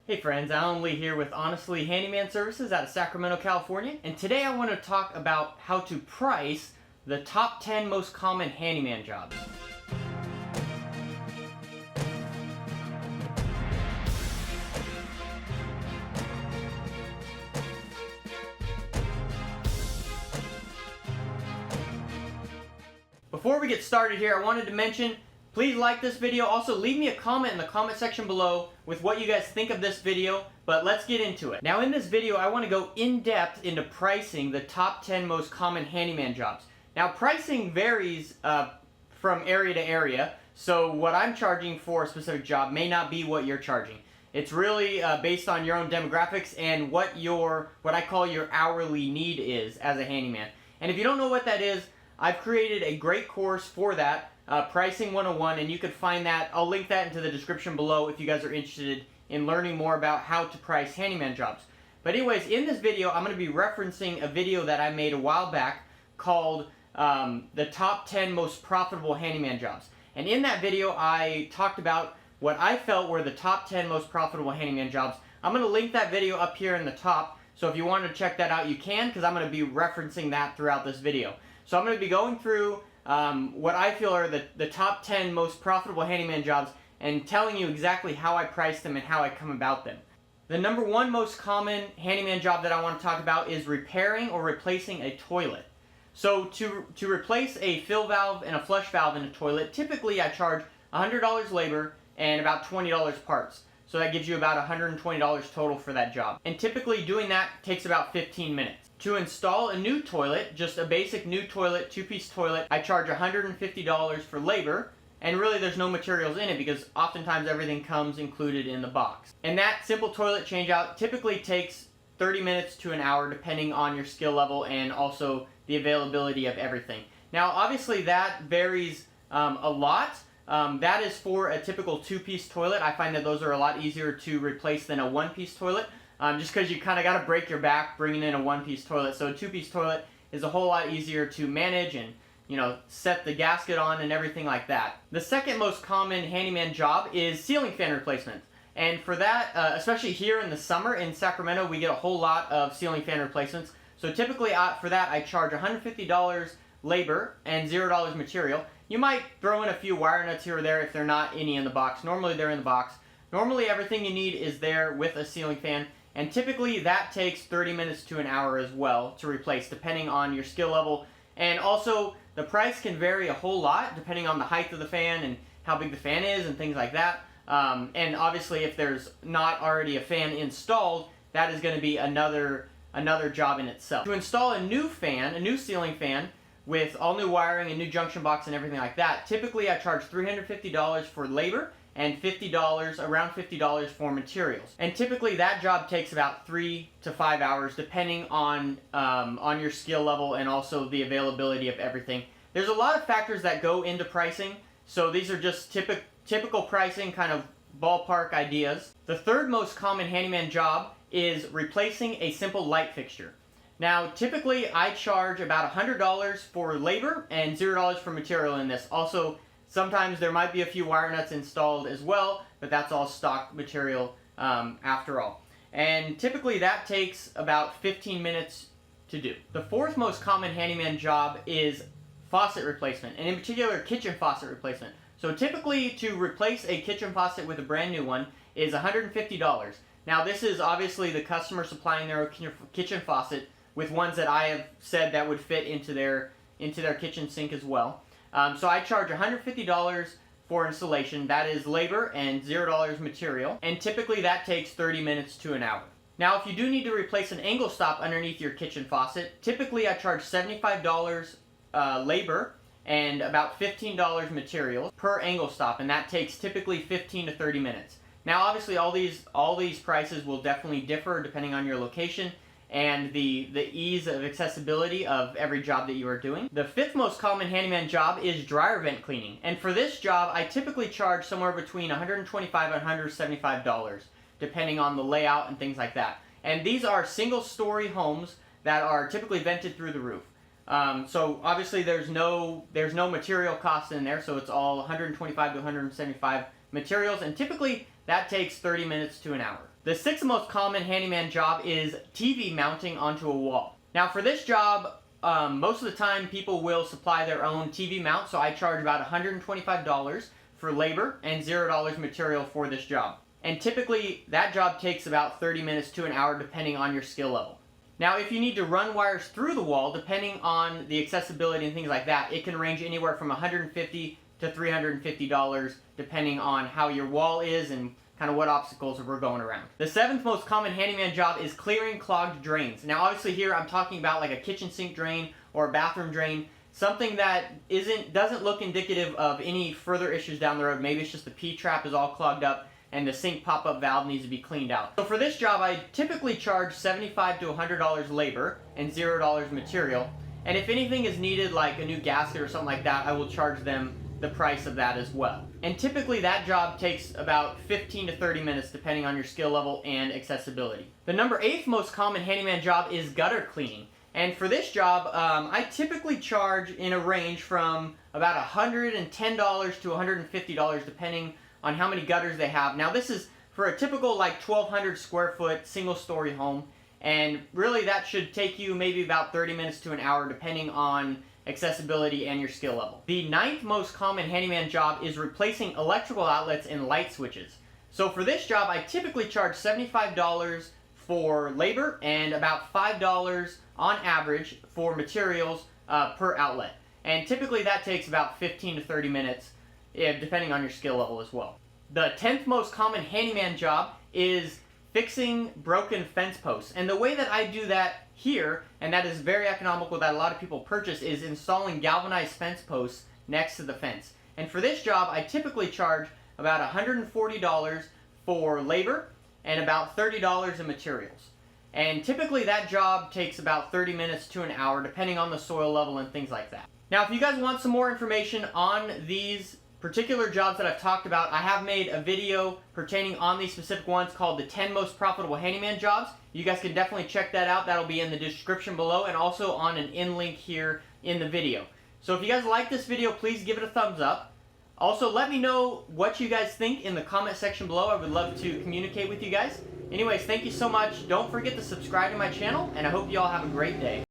Hey friends, Alan Lee here with Honestly Handyman Services out of Sacramento, California, and today I want to talk about how to price the top 10 most common handyman jobs. Before we get started here, I wanted to mention, please like this video. Also, leave me a comment in the comment section below with what you guys think of this video, but let's get into it. Now in this video, I want to go in depth into pricing the top 10 most common handyman jobs. Now pricing varies from area to area, so what I'm charging for a specific job may not be what you're charging. It's really based on your own demographics and what I call your hourly need is as a handyman. And if you don't know what that is, I've created a great course for that, Pricing 101, and you can find that. I'll link that into the description below if you guys are interested in learning more about how to price handyman jobs. But anyways, in this video, I'm going to be referencing a video that I made a while back called the top 10 most profitable handyman jobs. And in that video, I talked about what I felt were the top 10 most profitable handyman jobs. I'm going to link that video up here in the top, so if you want to check that out, you can, because I'm going to be referencing that throughout this video. So I'm going to be going through what I feel are the top 10 most profitable handyman jobs and telling you exactly how I price them and how I come about them. The number one most common handyman job that I want to talk about is repairing or replacing a toilet. So to replace a fill valve and a flush valve in a toilet, typically I charge $100 labor and about $20 parts. So that gives you about $120 total for that job. And typically doing that takes about 15 minutes. To install a new toilet, just a basic new toilet, two-piece toilet, I charge $150 for labor, and really there's no materials in it because oftentimes everything comes included in the box. And that simple toilet changeout typically takes 30 minutes to an hour depending on your skill level and also the availability of everything. Now obviously that varies a lot. That is for a typical two-piece toilet. I find that those are a lot easier to replace than a one-piece toilet. Just because you kind of got to break your back bringing in a one-piece toilet. So a two-piece toilet is a whole lot easier to manage and, set the gasket on and everything like that. The second most common handyman job is ceiling fan replacement. And for that, especially here in the summer in Sacramento, we get a whole lot of ceiling fan replacements. So typically for that, I charge $150 labor and $0 material. You might throw in a few wire nuts here or there if they're not any in the box. Normally they're in the box. Normally everything you need is there with a ceiling fan. And typically that takes 30 minutes to an hour as well to replace, depending on your skill level. And also, the price can vary a whole lot depending on the height of the fan and how big the fan is and things like that. And obviously, if there's not already a fan installed, that is going to be another job in itself. To install a new fan, a new ceiling fan, with all new wiring and new junction box and everything like that, typically I charge $350 for labor and around $50 for materials. And typically that job takes about 3 to 5 hours depending on your skill level and also the availability of everything. There's a lot of factors that go into pricing, so these are just typical pricing, kind of ballpark ideas. The third most common handyman job is replacing a simple light fixture. Now typically I charge about $100 for labor and $0 for material in this. Also, sometimes there might be a few wire nuts installed as well, but that's all stock material after all. And typically that takes about 15 minutes to do. The fourth most common handyman job is faucet replacement, and in particular kitchen faucet replacement. So typically to replace a kitchen faucet with a brand new one is $150. Now this is obviously the customer supplying their kitchen faucet with ones that I have said that would fit into their kitchen sink as well. So I charge $150 for installation. That is labor and $0 material. And typically that takes 30 minutes to an hour. Now if you do need to replace an angle stop underneath your kitchen faucet, typically I charge $75 labor and about $15 materials per angle stop. And that takes typically 15 to 30 minutes. Now obviously all these prices will definitely differ depending on your location and the ease of accessibility of every job that you are doing. The fifth most common handyman job is dryer vent cleaning. And for this job, I typically charge somewhere between $125 and $175, depending on the layout and things like that. And these are single-story homes that are typically vented through the roof. So obviously there's no material cost in there, so it's all $125 to $175 materials, and typically that takes 30 minutes to an hour. The sixth most common handyman job is TV mounting onto a wall. Now for this job, most of the time people will supply their own TV mount, so I charge about $125 for labor and $0 material for this job. And typically that job takes about 30 minutes to an hour depending on your skill level. Now if you need to run wires through the wall, depending on the accessibility and things like that, it can range anywhere from $150 to $350 depending on how your wall is and kind of what obstacles we're going around. The seventh most common handyman job is clearing clogged drains. Now obviously here I'm talking about like a kitchen sink drain or a bathroom drain, something that doesn't look indicative of any further issues down the road. Maybe it's just the P-trap is all clogged up and the sink pop-up valve needs to be cleaned out. So for this job I typically charge $75 to $100 labor and $0 material, and if anything is needed like a new gasket or something like that, I will charge them the price of that as well. And typically that job takes about 15 to 30 minutes depending on your skill level and accessibility. The number 8th most common handyman job is gutter cleaning. And for this job, I typically charge in a range from about $110 to $150 depending on how many gutters they have. Now this is for a typical like 1,200 square foot single story home, and really that should take you maybe about 30 minutes to an hour depending on accessibility and your skill level. The 9th most common handyman job is replacing electrical outlets and light switches. So for this job I typically charge $75 for labor and about $5 on average for materials per outlet. And typically that takes about 15 to 30 minutes depending on your skill level as well. The 10th most common handyman job is fixing broken fence posts. And the way that I do that here, and that is very economical that a lot of people purchase, is installing galvanized fence posts next to the fence. And for this job I typically charge about $140 for labor and about $30 in materials. And typically that job takes about 30 minutes to an hour depending on the soil level and things like that. Now if you guys want some more information on these particular jobs that I've talked about, I have made a video pertaining on these specific ones called the 10 most profitable handyman jobs. You guys can definitely check that out. That'll be in the description below and also on an in link here in the video. So if you guys like this video, please give it a thumbs up. Also, let me know what you guys think in the comment section below. I would love to communicate with you guys. Anyways, thank you so much. Don't forget to subscribe to my channel, and I hope you all have a great day.